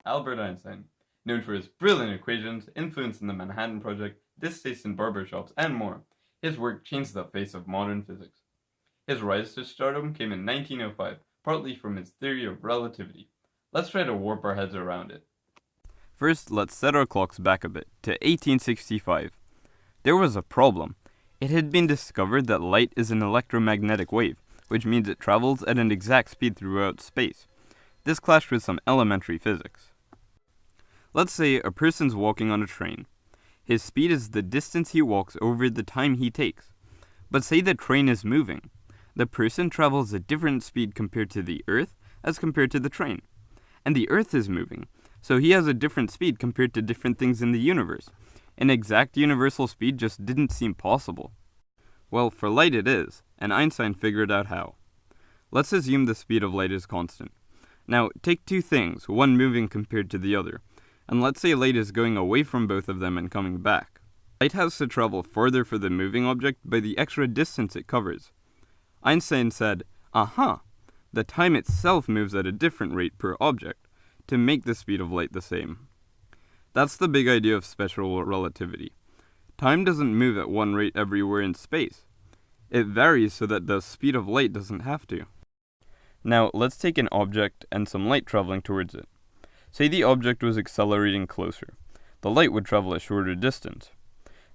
Albert Einstein, known for his brilliant equations, influence in the Manhattan Project, distaste in barbershops, and more. His work changed the face of modern physics. His rise to stardom came in 1905, partly from his theory of relativity. Let's try to warp our heads around it. First, let's set our clocks back a bit, to 1865. There was a problem. It had been discovered that light is an electromagnetic wave, which means it travels at an exact speed throughout space. This clashed with some elementary physics. Let's say a person's walking on a train. His speed is the distance he walks over the time he takes. But say the train is moving. The person travels a different speed compared to the Earth as compared to the train. And the Earth is moving, so he has a different speed compared to different things in the universe. An exact universal speed just didn't seem possible. Well, for light it is, and Einstein figured out how. Let's assume the speed of light is constant. Now, take two things, one moving compared to the other, and let's say light is going away from both of them and coming back. Light has to travel farther for the moving object by the extra distance it covers. Einstein said, the time itself moves at a different rate per object, to make the speed of light the same. That's the big idea of special relativity. Time doesn't move at one rate everywhere in space. It varies so that the speed of light doesn't have to. Now, let's take an object and some light traveling towards it. Say the object was accelerating closer. The light would travel a shorter distance.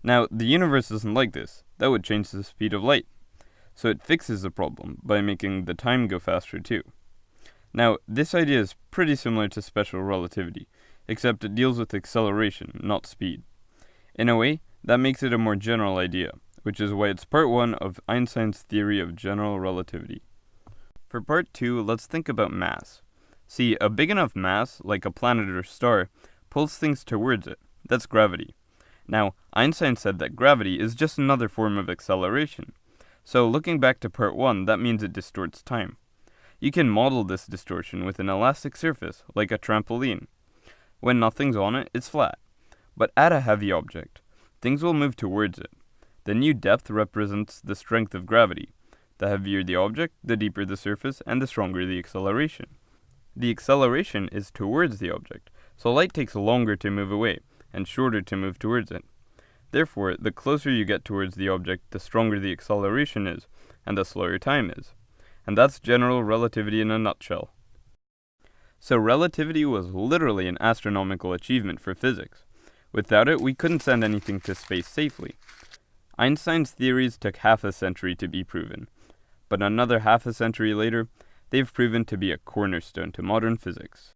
Now, the universe isn't like this. That would change the speed of light. So it fixes the problem by making the time go faster too. Now, this idea is pretty similar to special relativity, except it deals with acceleration, not speed. In a way, that makes it a more general idea, which is why it's part 1 of Einstein's theory of general relativity. For part 2, let's think about mass. See, a big enough mass, like a planet or star, pulls things towards it. That's gravity. Now, Einstein said that gravity is just another form of acceleration. So looking back to part 1, that means it distorts time. You can model this distortion with an elastic surface, like a trampoline. When nothing's on it, it's flat. But add a heavy object. Things will move towards it. The new depth represents the strength of gravity. The heavier the object, the deeper the surface, and the stronger the acceleration. The acceleration is towards the object, so light takes longer to move away, and shorter to move towards it. Therefore, the closer you get towards the object, the stronger the acceleration is, and the slower time is. And that's general relativity in a nutshell. So relativity was literally an astronomical achievement for physics. Without it, we couldn't send anything to space safely. Einstein's theories took half a century to be proven, but another half a century later, they've proven to be a cornerstone to modern physics.